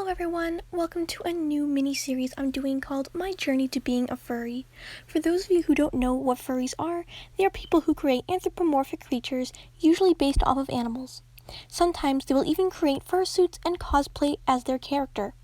Hello everyone, welcome to a new mini-series I'm doing called My Journey to Being a Furry. For those of you who don't know what furries are, they are people who create anthropomorphic creatures, usually based off of animals. Sometimes they will even create fursuits and cosplay as their character.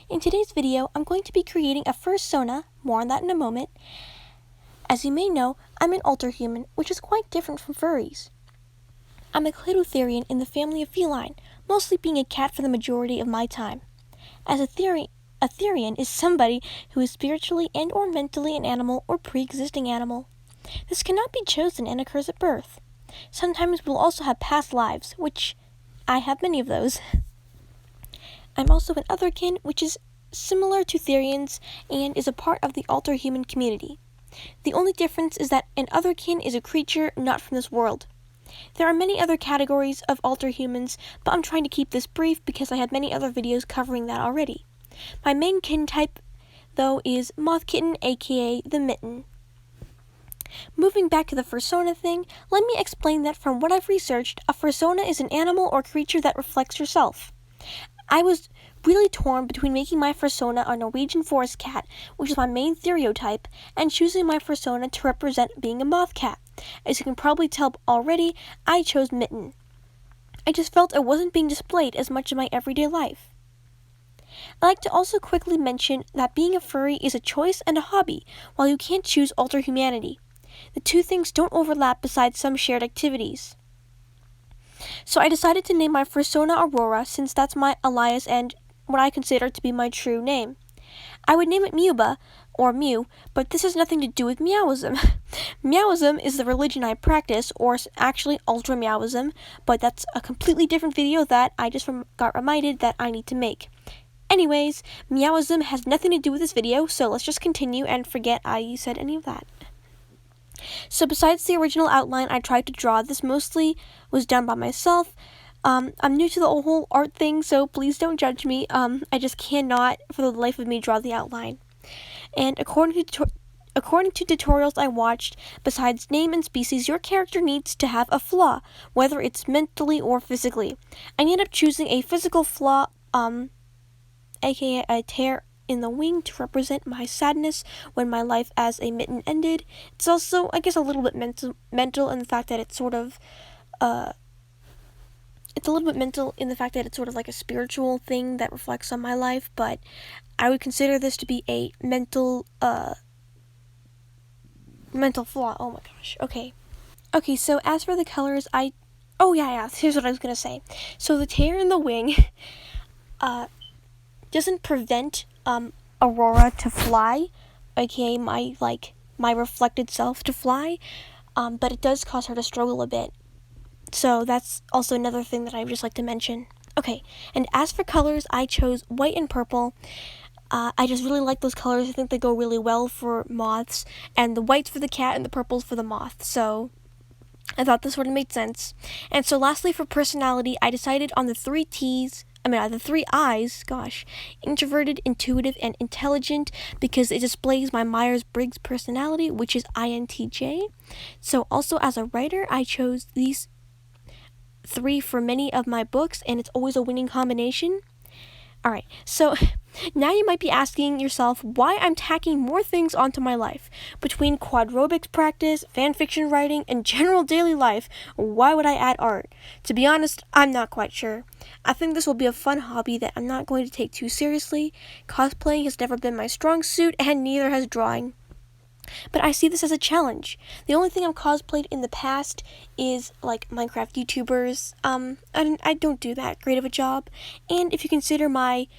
In today's video, I'm going to be creating a Fursona, more on that in a moment. As you may know, I'm an alterhuman, which is quite different from furries. I'm a Cladotherian in the family of feline, mostly being a cat for the majority of my time. As a Therian is somebody who is spiritually and or mentally an animal or pre-existing animal. This cannot be chosen and occurs at birth. Sometimes we'll also have past lives, which I have many of those. I'm also an otherkin, which is similar to Therians and is a part of the alterhuman community. The only difference is that an otherkin is a creature not from this world. There are many other categories of alterhumans, but I'm trying to keep this brief because I have many other videos covering that already. My main kin type, though, is Moth Kitten, aka the Mitten. Moving back to the Fursona thing, let me explain that from what I've researched, a Fursona is an animal or creature that reflects yourself. I was really torn between making my Fursona a Norwegian forest cat, which is my main stereotype, and choosing my Fursona to represent being a moth cat. As you can probably tell already, I chose Mitten. I just felt it wasn't being displayed as much in my everyday life. I'd like to also quickly mention that being a furry is a choice and a hobby, while you can't choose alterhumanity. The two things don't overlap besides some shared activities. So I decided to name my Fursona Aurora since that's my alias and what I consider to be my true name. I would name it Mewba, or Mew, but this has nothing to do with Meowism. Meowism is the religion I practice, or actually Ultra Meowism, but that's a completely different video that I just got reminded that I need to make. Anyways, Meowism has nothing to do with this video, so let's just continue and forget I said any of that. So besides the original outline I tried to draw, this mostly was done by myself. I'm new to the whole art thing, so please don't judge me. I just cannot, for the life of me, draw the outline. And according to tutorials I watched, besides name and species, your character needs to have a flaw, whether it's mentally or physically. I ended up choosing a physical flaw, aka a tear in the wing, to represent my sadness when my life as a mitten ended. It's also, I guess, a little bit mental in the fact that it's sort of, like a spiritual thing that reflects on my life, but I would consider this to be a mental flaw. Oh my gosh. Okay, so as for the colors, here's what I was gonna say. So the tear in the wing, doesn't prevent, Aurora to fly, aka my reflected self to fly, but it does cause her to struggle a bit. So that's also another thing that I would just like to mention. Okay, and as for colors, I chose white and purple. I just really like those colors. I think they go really well for moths, and the white's for the cat and the purple's for the moth, so I thought this sort of made sense. And so lastly, for personality, I decided on the three I's, introverted, intuitive, and intelligent, because it displays my Myers-Briggs personality, which is INTJ. So also as a writer, I chose these three for many of my books, and it's always a winning combination. Alright, so now you might be asking yourself why I'm tacking more things onto my life. Between quadrobics practice, fanfiction writing, and general daily life, why would I add art? To be honest, I'm not quite sure. I think this will be a fun hobby that I'm not going to take too seriously. Cosplaying has never been my strong suit, and neither has drawing. But I see this as a challenge. The only thing I've cosplayed in the past is, like, Minecraft YouTubers. I don't do that great of a job. And if you consider my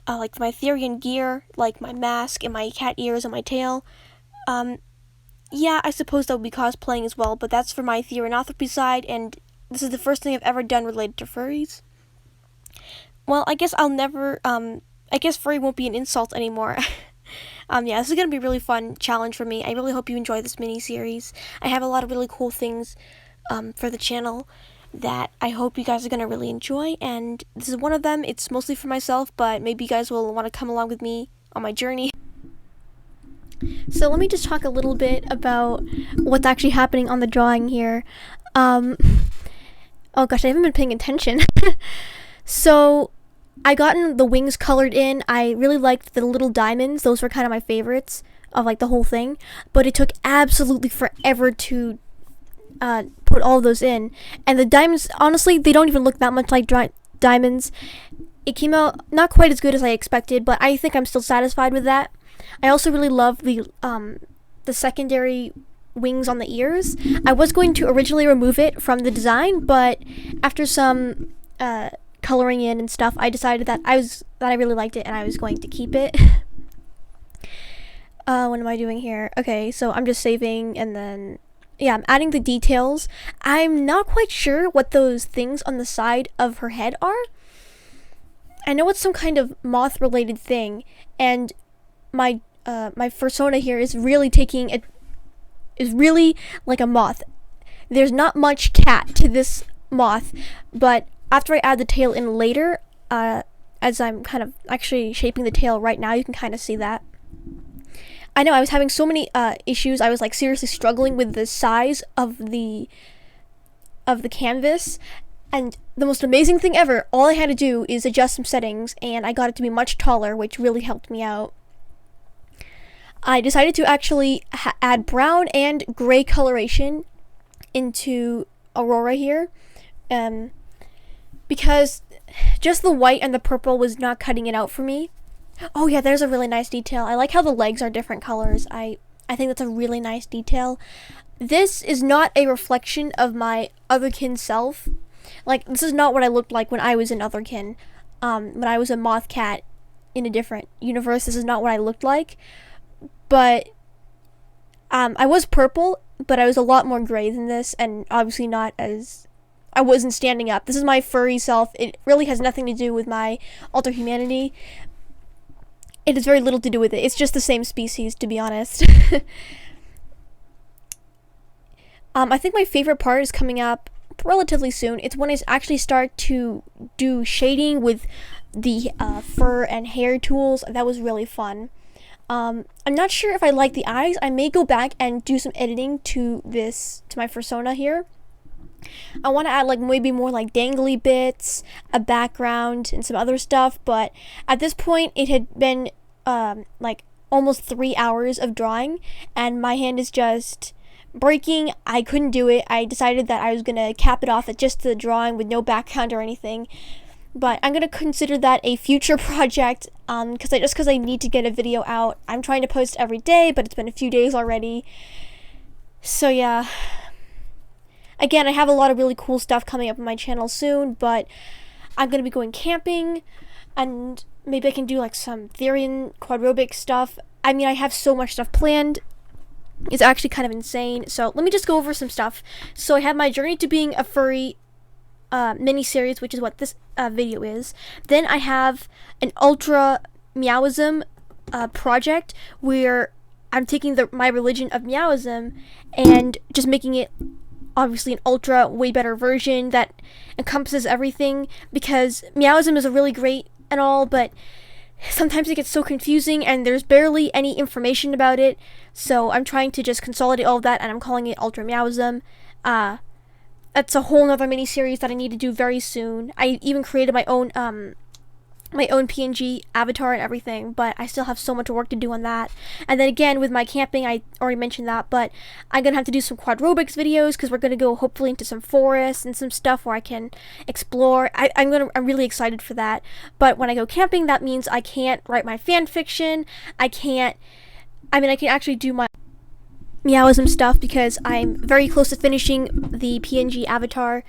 Therian gear, like my mask and my cat ears and my tail, I suppose that would be cosplaying as well, but that's for my Therianthropy side, and this is the first thing I've ever done related to furries. Well, I guess furry won't be an insult anymore. This is going to be a really fun challenge for me. I really hope you enjoy this mini-series. I have a lot of really cool things for the channel that I hope you guys are going to really enjoy, and this is one of them. It's mostly for myself, but maybe you guys will want to come along with me on my journey. So let me just talk a little bit about what's actually happening on the drawing here. Oh gosh, I haven't been paying attention. So I gotten the wings colored in. I really liked the little diamonds. Those were kind of my favorites of like the whole thing. But it took absolutely forever to put all of those in. And the diamonds, honestly, they don't even look that much like diamonds. It came out not quite as good as I expected, but I think I'm still satisfied with that. I also really love the secondary wings on the ears. I was going to originally remove it from the design, but after some coloring in and stuff, I decided that I really liked it and I was going to keep it. What am I doing here? Okay, so I'm just saving, and then yeah, I'm adding the details. I'm not quite sure what those things on the side of her head are. I know it's some kind of moth related thing, and my Fursona here is really like a moth. There's not much cat to this moth, but after I add the tail in later, as I'm kind of actually shaping the tail right now, you can kind of see that. I know I was having so many issues. I was like seriously struggling with the size of the canvas, and the most amazing thing ever, all I had to do is adjust some settings and I got it to be much taller, which really helped me out. I decided to actually add brown and gray coloration into Aurora here, because just the white and the purple was not cutting it out for me. Oh yeah, there's a really nice detail. I like how the legs are different colors. I think that's a really nice detail. This is not a reflection of my otherkin self. Like, this is not what I looked like when I was in otherkin. When I was a moth cat in a different universe, this is not what I looked like. But I was purple, but I was a lot more gray than this, and obviously not as... I wasn't standing up. This is my furry self. It really has nothing to do with my alter humanity. It has very little to do with it. It's just the same species, to be honest. I think my favorite part is coming up relatively soon. It's when I actually start to do shading with the fur and hair tools. That was really fun. I'm not sure if I like the eyes. I may go back and do some editing to my Fursona here. I want to add like maybe more like dangly bits, a background, and some other stuff, but at this point it had been like almost 3 hours of drawing and my hand is just breaking. I couldn't do it. I decided that I was gonna cap it off at just the drawing with no background or anything, but I'm gonna consider that a future project, because I need to get a video out. I'm trying to post every day, but it's been a few days already, so yeah. Again, I have a lot of really cool stuff coming up on my channel soon, but I'm going to be going camping, and maybe I can do like some Therian quadrobic stuff. I mean, I have so much stuff planned. It's actually kind of insane. So let me just go over some stuff. So I have my Journey to Being a Furry mini-series, which is what this video is. Then I have an Ultra Meowism project, where I'm taking my religion of Meowism and just making it obviously an ultra way better version that encompasses everything, because Meowism is a really great and all, but sometimes it gets so confusing and there's barely any information about it, so I'm trying to just consolidate all of that and I'm calling it Ultra Meowism. That's a whole nother mini series that I need to do very soon. I even created my own PNG avatar and everything, but I still have so much work to do on that. And then again, with my camping, I already mentioned that, but I'm gonna have to do some quadrobics videos, because we're gonna go hopefully into some forests and some stuff where I can explore. I'm really excited for that. But when I go camping, that means I can't write my fan fiction. I can actually do my Meowism stuff, because I'm very close to finishing the PNG avatar.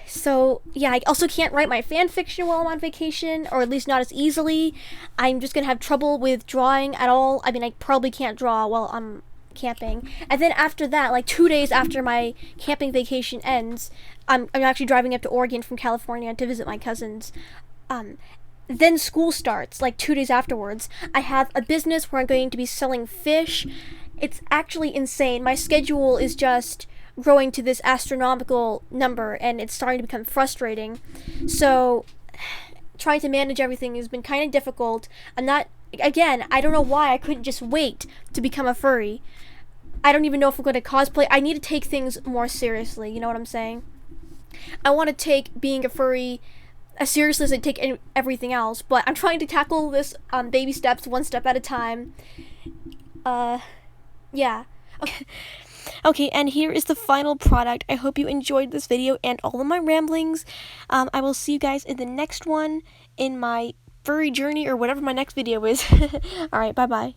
So, yeah, I also can't write my fan fiction while I'm on vacation, or at least not as easily. I'm just gonna have trouble with drawing at all. I mean, I probably can't draw while I'm camping. And then after that, like 2 days after my camping vacation ends, I'm actually driving up to Oregon from California to visit my cousins. Then school starts, like 2 days afterwards. I have a business where I'm going to be selling fish. It's actually insane. My schedule is just growing to this astronomical number, and it's starting to become frustrating. So trying to manage everything has been kind of difficult. I don't know why I couldn't just wait to become a furry. I don't even know if I'm going to cosplay. I need to take things more seriously, you know what I'm saying? I want to take being a furry as seriously as I take everything else. But I'm trying to tackle this baby steps, one step at a time. Yeah. Okay. Okay, and here is the final product. I hope you enjoyed this video and all of my ramblings. I will see you guys in the next one in my furry journey or whatever my next video is. All right, bye-bye.